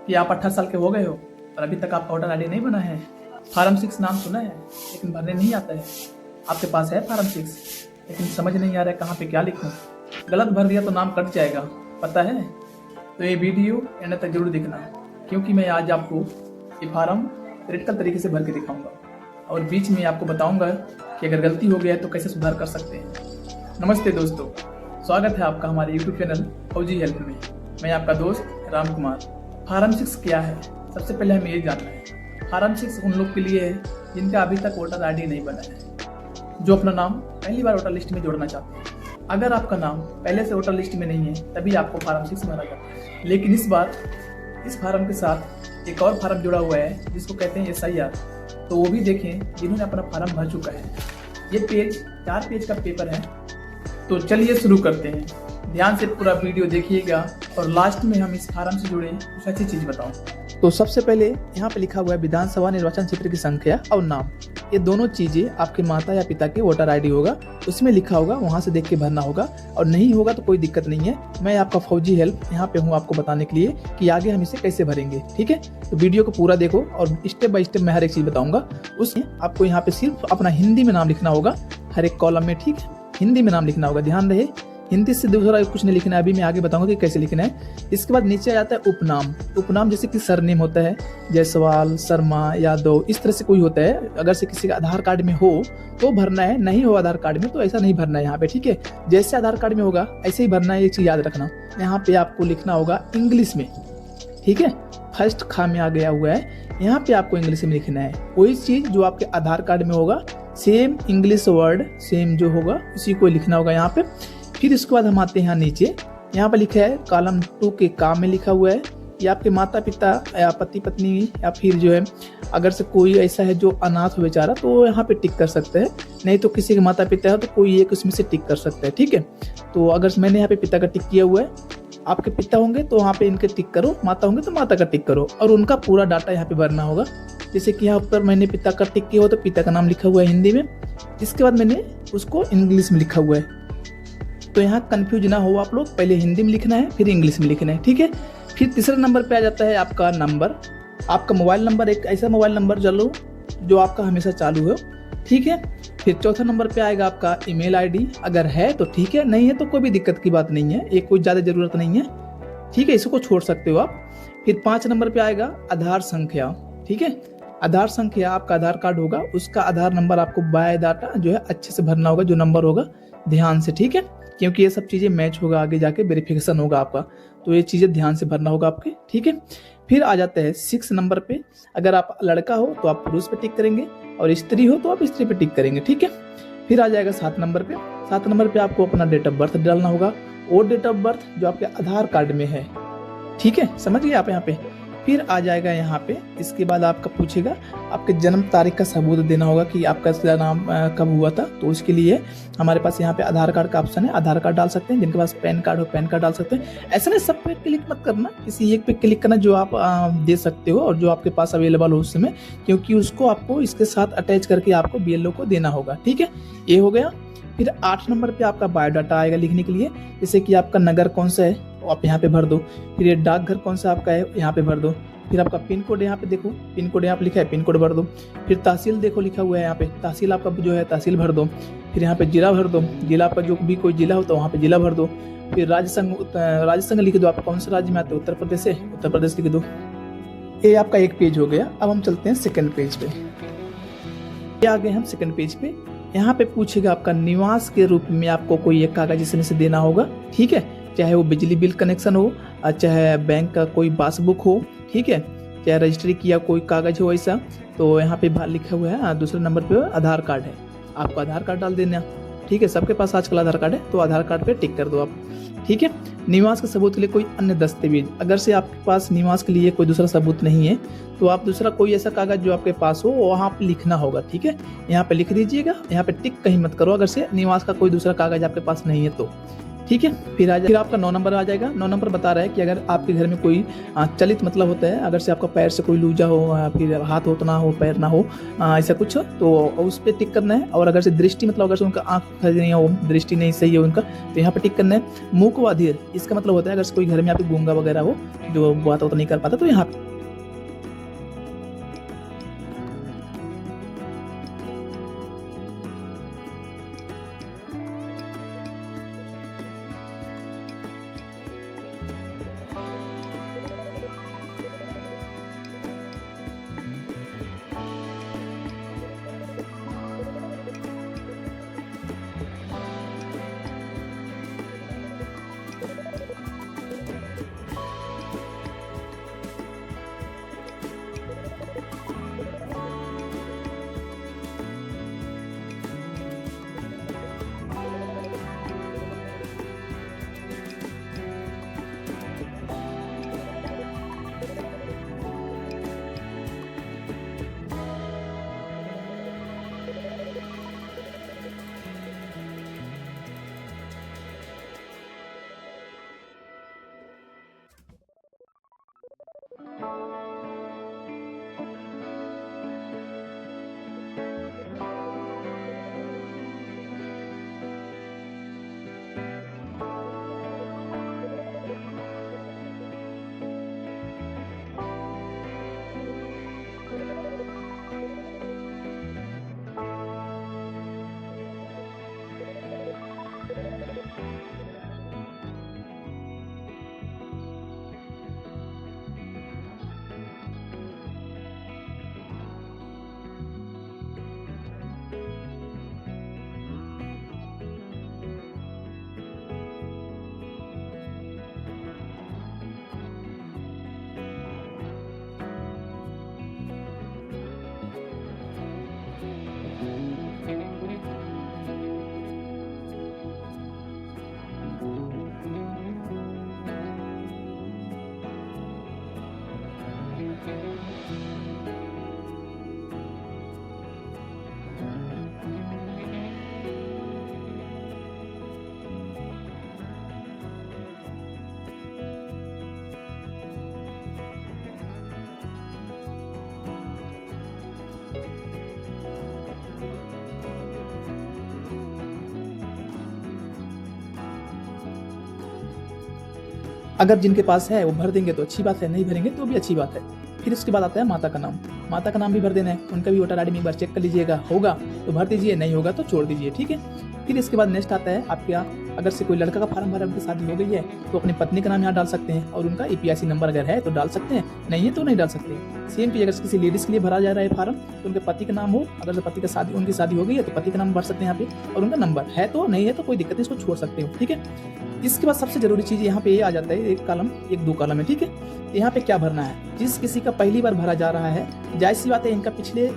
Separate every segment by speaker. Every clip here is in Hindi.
Speaker 1: कि आप 18 साल के हो गए हो और अभी तक आपका वोटर आईडी नहीं बना है। फार्म 6 नाम सुना है लेकिन भरने नहीं आता है। आपके पास है फार्म 6 लेकिन समझ नहीं आ रहा है कहाँ पे क्या लिखूँ। गलत भर दिया तो नाम कट जाएगा, पता है? तो ये वीडियो एंड तक जरूर देखना, क्योंकि मैं आज आपको ये फार्म प्रैक्टिकल तरीके से भर के दिखाऊंगा और बीच में आपको बताऊंगा कि अगर गलती हो गया तो कैसे सुधार कर सकते हैं। नमस्ते दोस्तों, स्वागत है आपका हमारे यूट्यूब चैनल फौजी हेल्प में। मैं आपका दोस्त राम कुमार। फार्म 6 क्या है? सबसे पहले हमें ये जानना है। फार्म 6 उन लोग के लिए है जिनका अभी तक वोटर आईडी नहीं बना है, जो अपना नाम पहली बार वोटर लिस्ट में जोड़ना चाहते हैं। अगर आपका नाम पहले से वोटर लिस्ट में नहीं है तभी आपको फार्म 6 भरा जाता है, लेकिन इस बार इस फार्म के साथ एक और फार्म जुड़ा हुआ है जिसको कहते हैं SIR। तो वो भी देखें जिन्होंने अपना फार्म भर चुका है। ये पेज 4 पेज का पेपर है। तो चलिए शुरू करते हैं। ध्यान से पूरा वीडियो देखिएगा और लास्ट में हम इस फार्म से जुड़े कुछ अच्छी चीज बताऊं। तो सबसे पहले यहाँ पे लिखा हुआ है विधानसभा निर्वाचन क्षेत्र की संख्या और नाम। ये दोनों चीजें आपके माता या पिता के वोटर आईडी होगा, उसमें लिखा होगा, वहां से देख के भरना होगा। और नहीं होगा तो कोई दिक्कत नहीं है, मैं आपका फौजी हेल्प यहाँ पे हूँ आपको बताने के लिए कि आगे हम इसे कैसे भरेंगे। ठीक है, तो वीडियो को पूरा देखो और स्टेप बाय स्टेप मैं हर एक चीज बताऊंगा। उसमें आपको यहाँ पे सिर्फ अपना हिंदी में नाम लिखना होगा हर एक कॉलम में। ठीक है, हिंदी में नाम लिखना होगा, ध्यान रहे। हिंदी से दूसरा कुछ नहीं लिखना है, अभी मैं आगे बताऊंगा कि कैसे लिखना है। इसके बाद नीचे आ जाता है उपनाम। उपनाम जैसे कि सरनेम होता है, जायसवाल, शर्मा, यादव, इस तरह से कोई होता है। अगर से किसी का आधार कार्ड में हो तो भरना है, नहीं हो आधार कार्ड में तो ऐसा नहीं भरना है यहाँ पे। ठीक है, जैसे आधार कार्ड में होगा ऐसे ही भरना है, ये चीज याद रखना। यहाँ पे आपको लिखना होगा इंग्लिश में। ठीक है, फर्स्ट खा में आ गया हुआ है, यहाँ पे आपको इंग्लिश में लिखना है। वही चीज जो आपके आधार कार्ड में होगा, सेम इंग्लिश वर्ड सेम जो होगा उसी को लिखना होगा यहाँ पे। फिर इसके बाद हम आते हैं यहाँ नीचे, यहाँ पर लिखा है कॉलम 2 के काम में लिखा हुआ है। ये आपके माता पिता या पति पत्नी या फिर जो है अगर से कोई ऐसा है जो अनाथ हो बेचारा तो यहाँ पे टिक कर सकते हैं, नहीं तो किसी के माता पिता है तो कोई एक उसमें से टिक कर सकता है। ठीक है, तो अगर मैंने यहाँ पे पिता का टिक किया हुआ है, आपके पिता होंगे तो वहाँ पे इनके टिक करो, माता होंगे तो माता का टिक करो और उनका पूरा डाटा यहाँ पे भरना होगा। जैसे कि यहाँ पर मैंने पिता का टिक किया हो तो पिता का नाम लिखा हुआ है हिंदी में, इसके बाद मैंने उसको इंग्लिश में लिखा हुआ है। तो यहाँ कंफ्यूज ना हो आप लोग, पहले हिंदी में लिखना है फिर इंग्लिश में लिखना है। ठीक है, फिर तीसरे नंबर पे आ जाता है आपका नंबर। आपका मोबाइल नंबर एक ऐसा मोबाइल नंबर चलो जो आपका हमेशा चालू हो। ठीक है, फिर चौथा नंबर पे आएगा आपका ईमेल आईडी, अगर है तो ठीक है, नहीं है तो कोई भी दिक्कत की बात नहीं है, ये कोई ज़्यादा ज़रूरत नहीं है। ठीक है, इसको छोड़ सकते हो आप। फिर 5 नंबर पे आएगा आधार संख्या। ठीक है, आधार संख्या आपका आधार कार्ड होगा, उसका आधार नंबर आपको बाय डाटा जो है अच्छे से भरना होगा, जो नंबर होगा ध्यान से। ठीक है, क्योंकि ये सब चीज़ें मैच होगा, आगे जाके वेरिफिकेशन होगा आपका, तो ये चीज़ें ध्यान से भरना होगा आपके। ठीक है, फिर आ जाता है 6 नंबर पे, अगर आप लड़का हो तो आप पुरुष पे टिक करेंगे और स्त्री हो तो आप स्त्री पे टिक करेंगे। ठीक है, फिर आ जाएगा 7 नंबर पे। 7 नंबर पे आपको अपना डेट ऑफ बर्थ डालना होगा, और डेट ऑफ बर्थ जो आपके आधार कार्ड में है। ठीक है, समझ गए आप यहाँ पे। फिर आ जाएगा यहाँ पे, इसके बाद आपका पूछेगा आपके जन्म तारीख का सबूत देना होगा कि आपका नाम कब हुआ था। तो उसके लिए हमारे पास यहाँ पे आधार कार्ड का ऑप्शन है, आधार कार्ड डाल सकते हैं। जिनके पास पैन कार्ड हो पैन कार्ड डाल सकते हैं। ऐसा नहीं सब पे क्लिक मत करना, किसी एक पे क्लिक करना जो आप दे सकते हो और जो आपके पास अवेलेबल हो उस समय, क्योंकि उसको आपको इसके साथ अटैच करके आपको BLO को देना होगा। ठीक है, ये हो गया। फिर 8 नंबर पे आपका बायोडाटा आएगा लिखने के लिए, जैसे कि आपका नगर कौन सा है तो आप यहाँ पे भर दो। फिर ये डाकघर कौन सा आपका है यहाँ पे भर दो। फिर आपका पिन कोड यहाँ पे देखो, पिन कोड यहाँ पे लिखा है, पिन कोड भर दो। फिर तहसील देखो लिखा हुआ है यहाँ पे, तहसील आपका जो है तहसील भर दो। फिर यहाँ पे जिला भर दो, जिला आपका जो भी कोई जिला हो तो वहाँ पे जिला भर दो। फिर राज्य संघ लिख दो, आप कौन से राज्य में आते हो, उत्तर प्रदेश से उत्तर प्रदेश लिख दो। ये आपका एक पेज हो गया। अब हम चलते हैं सेकेंड पेज पे। ये आ गए हम सेकेंड पेज पे। यहाँ पे पूछेगा आपका निवास के रूप में आपको कोई एक कागज इसमें से देना होगा। ठीक है, चाहे वो बिजली बिल कनेक्शन हो, चाहे बैंक का कोई पासबुक हो, ठीक है, चाहे रजिस्ट्री किया कोई कागज हो ऐसा। तो यहाँ पे लिखा हुआ है दूसरे नंबर पे आधार कार्ड है, आपको आधार कार्ड डाल देना। ठीक है, सबके पास आजकल आधार कार्ड है तो आधार कार्ड पे टिक कर दो आप। ठीक है, निवास के सबूत के लिए कोई अन्य दस्तावेज, अगर से आपके पास निवास के लिए कोई दूसरा सबूत नहीं है तो आप दूसरा कोई ऐसा कागज जो आपके पास हो वहाँ पे लिखना होगा। ठीक है, यहाँ पे लिख दीजिएगा, यहाँ पे टिक कहीं मत करो अगर से निवास का कोई दूसरा कागज आपके पास नहीं है तो। ठीक है। फिर आपका 9 नंबर आ जाएगा। 9 नंबर बता रहा है कि अगर आपके घर में कोई चलित मतलब होता है, अगर से आपका पैर से कोई लूजा हो, फिर हाथ हो तो ना हो, पैर ना हो, ऐसा कुछ हो, तो उस पर टिक करना है। और अगर से दृष्टि मतलब अगर से उनका आँख नहीं हो, दृष्टि नहीं सही है उनका, तो यहाँ पे टिक करना है। मूक व अधीर, इसका मतलब होता है अगर से कोई घर में यहाँ पे गूंगा वगैरह हो, जो बात नहीं कर पाता, तो यहाँ पे अगर जिनके पास है वो भर देंगे तो अच्छी बात है, नहीं भरेंगे तो भी अच्छी बात है। फिर उसके बाद आता है माता का नाम। माता का नाम भी भर देना है, उनका भी वोटर आईडी में एक बार चेक कर लीजिएगा, होगा तो भर दीजिए, नहीं होगा तो छोड़ दीजिए, ठीक है। फिर इसके बाद नेक्स्ट आता है आपके यहाँ, अगर से कोई लड़का का फार्म भरा, उनकी शादी हो गई है, तो अपनी पत्नी का नाम यहाँ डाल सकते हैं, और उनका EPIC नंबर अगर है तो डाल सकते हैं, नहीं है तो नहीं डाल सकते। सेम चीज अगर किसी लेडीज के लिए भरा जा रहा है फार्म, तो उनके पति का नाम हो, अगर पति का शादी, उनकी शादी हो गई है तो पति का नाम भर सकते हैं यहाँ पे, और उनका नंबर है तो, नहीं है तो कोई दिक्कत है, इसको छोड़ सकते हो, ठीक है। इसके बाद सबसे जरूरी चीज यहाँ पे ये आ जाता है, एक कॉलम, एक 2 कॉलम है, ठीक है। यहाँ पे क्या भरना है, जिस किसी का पहली बार भरा जा रहा है, जायज सी बात है इनका पिछले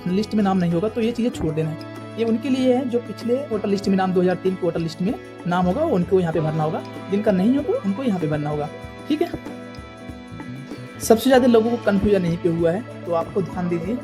Speaker 1: लिस्ट में नाम नहीं होगा, तो ये चीजें छोड़ देना है। ये उनके लिए है जो पिछले वोटर लिस्ट में नाम 2003 के वोटर लिस्ट में नाम होगा, उनको यहाँ पे भरना होगा, जिनका नहीं होगा उनको यहाँ पे भरना होगा, ठीक है। सबसे ज्यादा लोगों को कंफ्यूजन यहीं पे हुआ है, तो आपको ध्यान दीजिए,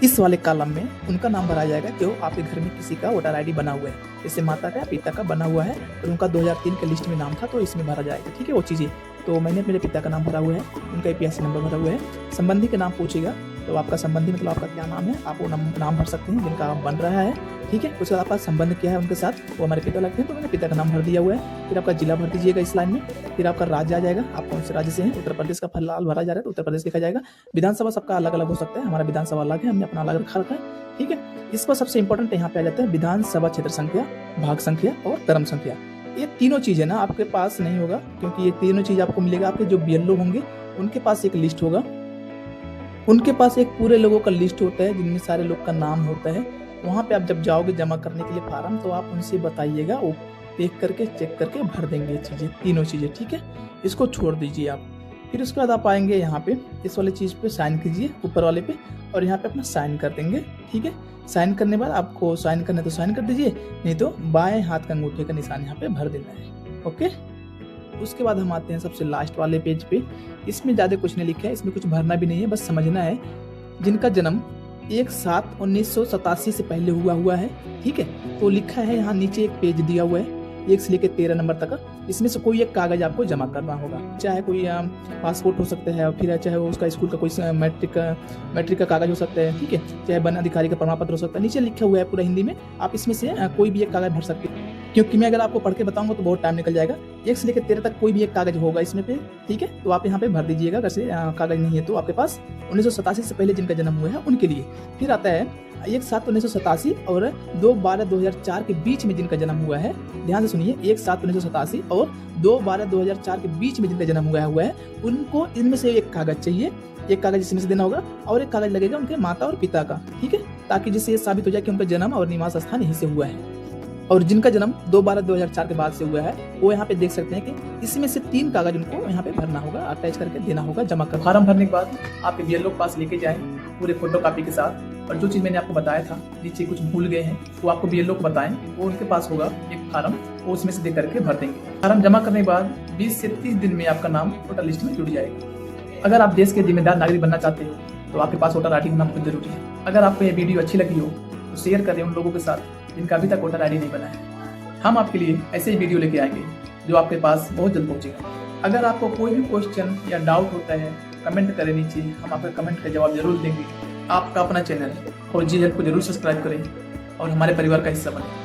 Speaker 1: इस वाले कॉलम में उनका नाम भरा जाएगा जो आपके घर में किसी का वोटर आईडी बना हुआ है, जैसे माता का, पिता का बना हुआ है, और उनका 2003 के लिस्ट में नाम था, तो इसमें भरा जाएगा, ठीक है। वो चीज़ें तो मैंने मेरे पिता का नाम भरा हुआ है, उनका EPIC नंबर भरा हुआ है। संबंधी का नाम पूछेगा, तो आपका संबंधी मतलब आपका क्या नाम है, आप वो नाम भर सकते हैं जिनका बन रहा है, ठीक है। उसके बाद आपका संबंध क्या है उनके साथ, वो हमारे पिता लगते हैं, तो मैंने पिता का नाम भर दिया हुआ है। फिर आपका जिला भर दीजिएगा इस लाइन में। फिर आपका राज्य आ जाएगा, आप कौन से राज्य से हैं। उत्तर प्रदेश का फिलहाल भरा जा रहा है तो उत्तर प्रदेश लिखा जाएगा। विधानसभा सबका अलग अलग हो सकता है, हमारा विधानसभा अलग है, हमने अपना अलग रखा है, ठीक है। इस पर सबसे इंपॉर्टेंट यहाँ पे आ जाता है विधानसभा क्षेत्र संख्या, भाग संख्या और क्रम संख्या। ये तीनों चीजें ना आपके पास नहीं होगा, क्योंकि ये तीनों चीज आपको मिलेगा आपके जो BLO होंगे उनके पास एक लिस्ट होगा, उनके पास एक पूरे लोगों का लिस्ट होता है जिनमें सारे लोग का नाम होता है। वहाँ पे आप जब जाओगे जमा करने के लिए फार्म, तो आप उनसे बताइएगा, वो देख करके चेक करके भर देंगे ये चीज़ें, तीनों चीज़ें, ठीक है। इसको छोड़ दीजिए आप। फिर उसके बाद आप आएंगे यहाँ पे, इस वाले चीज़ पे साइन कीजिए, ऊपर वाले पे, और यहाँ पे अपना साइन कर देंगे, ठीक है। साइन करने के बाद आपको साइन करना है तो साइन कर दीजिए, नहीं तो बाएं हाथ का अंगूठे का निशान यहाँ पे भर देना है, ओके। उसके बाद हम आते हैं सबसे लास्ट वाले पेज पे। इसमें ज़्यादा कुछ नहीं लिखा है, इसमें कुछ भरना भी नहीं है, बस समझना है जिनका जन्म 1/7/1987 से पहले हुआ है, ठीक है। तो लिखा है यहाँ नीचे एक पेज दिया हुआ है, 1 से लेकर 13 नंबर तक। इसमें से कोई एक कागज आपको जमा करना होगा, चाहे कोई पासपोर्ट हो सकता है, फिर चाहे वो उसका स्कूल का कोई मैट्रिक का कागज हो सकता है, ठीक है, चाहे वन अधिकारी का प्रमाण पत्र हो सकता है। नीचे लिखा हुआ है पूरा हिंदी में, आप इसमें से कोई भी एक कागज भर सकते हैं, क्योंकि मैं अगर आपको पढ़ के बताऊंगा तो बहुत टाइम निकल जाएगा। 1 से लेकर 13 तक कोई भी एक कागज होगा इसमें पे, ठीक है, तो आप यहाँ पे भर दीजिएगा। अगर से कागज नहीं है तो आपके पास 1987 से पहले जिनका जन्म हुआ है उनके लिए। फिर आता है 1/7/1987 और 2/12/2004 के बीच में जिनका जन्म हुआ है, ध्यान से सुनिए, 1/7/1987 और 2/12/2004 के बीच में जिनका जन्म हुआ है उनको इनमें से एक कागज चाहिए, एक कागज इसमें से देना होगा और एक कागज लगेगा उनके माता और पिता का, ठीक है, ताकि जिससे ये साबित हो जाए कि उनका जन्म और निवास स्थान यहीं से हुआ है। और जिनका जन्म 2/12/2004 के बाद से हुआ है वो यहाँ पे देख सकते हैं कि इसमें से 3 कागज उनको यहाँ पे भरना होगा, अटैच करके देना होगा, जमा कर। फार्म भरने के बाद आप बीएलओ के पास लेके जाएं पूरे फोटो कॉपी के साथ, और जो चीज़ मैंने आपको बताया था नीचे कुछ भूल गए हैं वो आपको बीएलओ को बताएं, वो उनके पास होगा एक फार्म, वो उसमें से दे करके भर देंगे। फार्म जमा करने के बाद 20 से 30 दिन में आपका नाम वोटर लिस्ट में जुड़ जाएगा। अगर आप देश के जिम्मेदार नागरिक बनना चाहते हो तो आपके पास वोटर ID होना बहुत जरूरी है। अगर आपको ये वीडियो अच्छी लगी हो तो शेयर करें उन लोगों के साथ जिनका अभी तक वोटर ID नहीं बना है। हम आपके लिए ऐसे ही वीडियो लेके आएंगे जो आपके पास बहुत जल्द पहुंचेगा। अगर आपको कोई भी क्वेश्चन या डाउट होता है कमेंट करें नीचे, हम आपके कमेंट का जवाब जरूर देंगे। आपका अपना चैनल और जी हेल्प को जरूर सब्सक्राइब करें और हमारे परिवार का हिस्सा बनें।